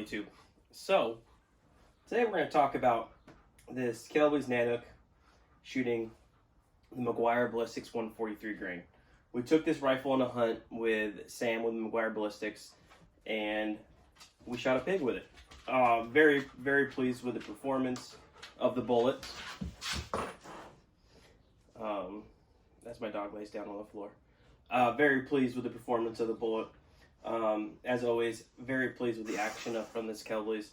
YouTube. So today we're going to talk about this Kelby's Nanook shooting the McGuire Ballistics 143 grain. We took this rifle on a hunt with Sam with McGuire Ballistics, and we shot a pig with it. Very, very pleased with the performance of the bullet. As my dog lays down on the floor. Very pleased with the performance of the bullet. As always, very pleased with the action from this Kelby's.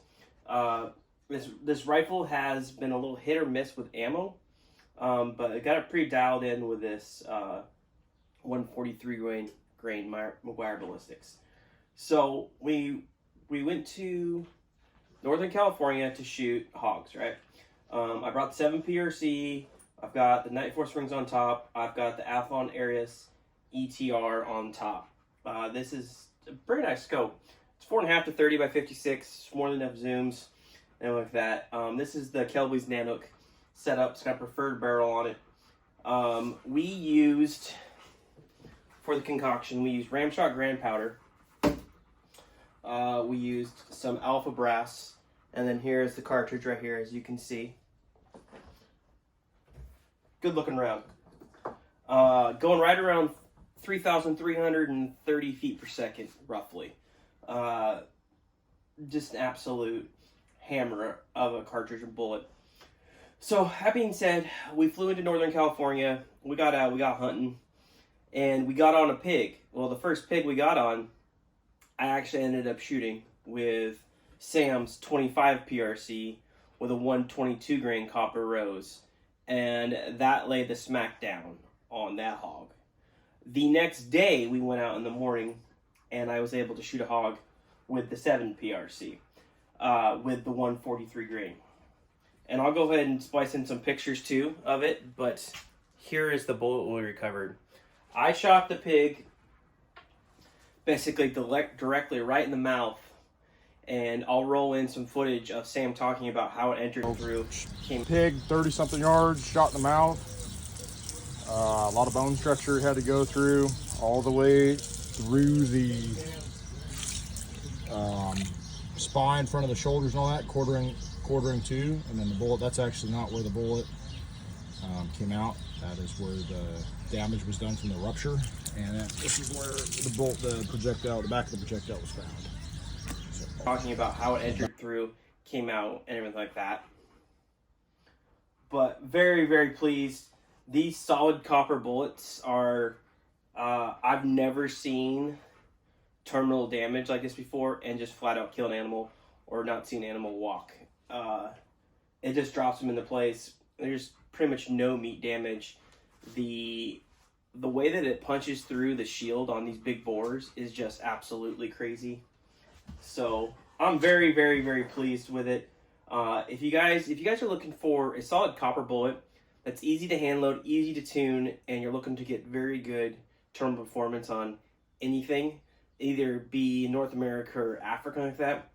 This rifle has been a little hit or miss with ammo, but it got it pretty dialed in with this 143 grain McGuire Ballistics. So we went to Northern California to shoot hogs, right? I brought the 7 PRC. I've got the Night Force rings on top. I've got the Athlon Arius ETR on top. This is a pretty nice scope. It's 4.5 to 30 by 56, more than enough zooms and like that. This is the Kelby's Nanook setup. It's got a preferred barrel on it. We used, for the concoction, we used Ramshot Grand Powder. We used some Alpha Brass, and then here's the cartridge right here, as you can see. Good looking round. Going right around 3,330 feet per second, roughly. Just an absolute hammer of a cartridge and bullet. So, that being said, we flew into Northern California. We got out, we got hunting, and we got on a pig. Well, the first pig we got on, I actually ended up shooting with Sam's 25 PRC with a 122 grain copper rose. And that laid the smack down on that hog. The next day, we went out in the morning, and I was able to shoot a hog with the 7 PRC, with the 143 grain. And I'll go ahead and splice in some pictures, too, of it, but here is the bullet we recovered. I shot the pig basically directly right in the mouth, and I'll roll in some footage of Sam talking about how it entered through. Pig, 30-something yards, shot in the mouth. A lot of bone structure had to go through, all the way through the spine, front of the shoulders and all that, quartering two. And then the bullet, that's actually not where the bullet came out. That is where the damage was done from the rupture. And this is where the bolt, the projectile, the back of the projectile was found. Talking about how it entered through, came out, and everything like that. But very, very pleased. These solid copper bullets are, I've never seen terminal damage like this before and just flat out kill an animal or not see an animal walk. It just drops them into place. There's pretty much no meat damage. The way that it punches through the shield on these big bores is just absolutely crazy. So I'm very, very, very pleased with it. If you guys are looking for a solid copper bullet that's easy to hand load, easy to tune, and you're looking to get very good terminal performance on anything, either be North America or Africa like that,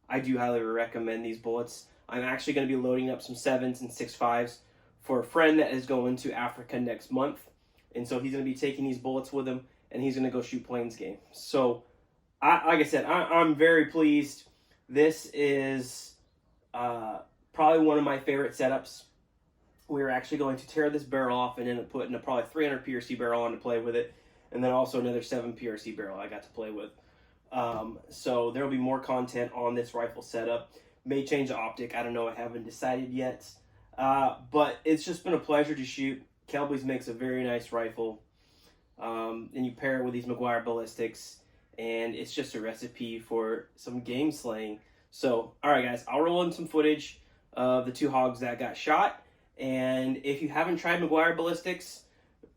I do highly recommend these bullets. I'm actually going to be loading up some 7s and 6.5s for a friend that is going to Africa next month, and so he's going to be taking these bullets with him, and he's going to go shoot plains game. So like I said, I'm very pleased. This is probably one of my favorite setups. We're actually going to tear this barrel off and end up putting a probably 300 PRC barrel on to play with it, and then also another 7 PRC barrel I got to play with. So there will be more content on this rifle setup. May change the optic. I don't know. I haven't decided yet. But it's just been a pleasure to shoot. Kelby's makes a very nice rifle. And you pair it with these McGuire Ballistics, and it's just a recipe for some game slaying. So, all right, guys, I'll roll in some footage of the 2 hogs that got shot. And if you haven't tried McGuire Ballistics,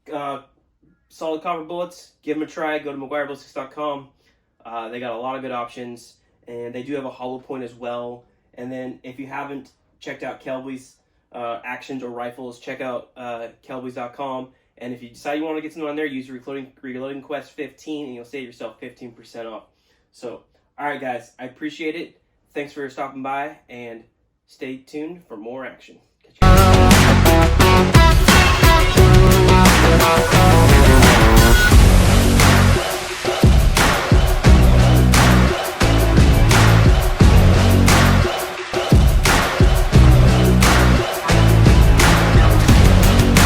solid copper bullets, give them a try. Go to McGuireBallistics.com. They got a lot of good options, and they do have a hollow point as well. And then if you haven't checked out Kelby's actions or rifles, check out Kelbys.com. And if you decide you want to get something on there, use Reloading Quest 15, and you'll save yourself 15% off. So, all right, guys, I appreciate it. Thanks for stopping by, and stay tuned for more action. Catch you.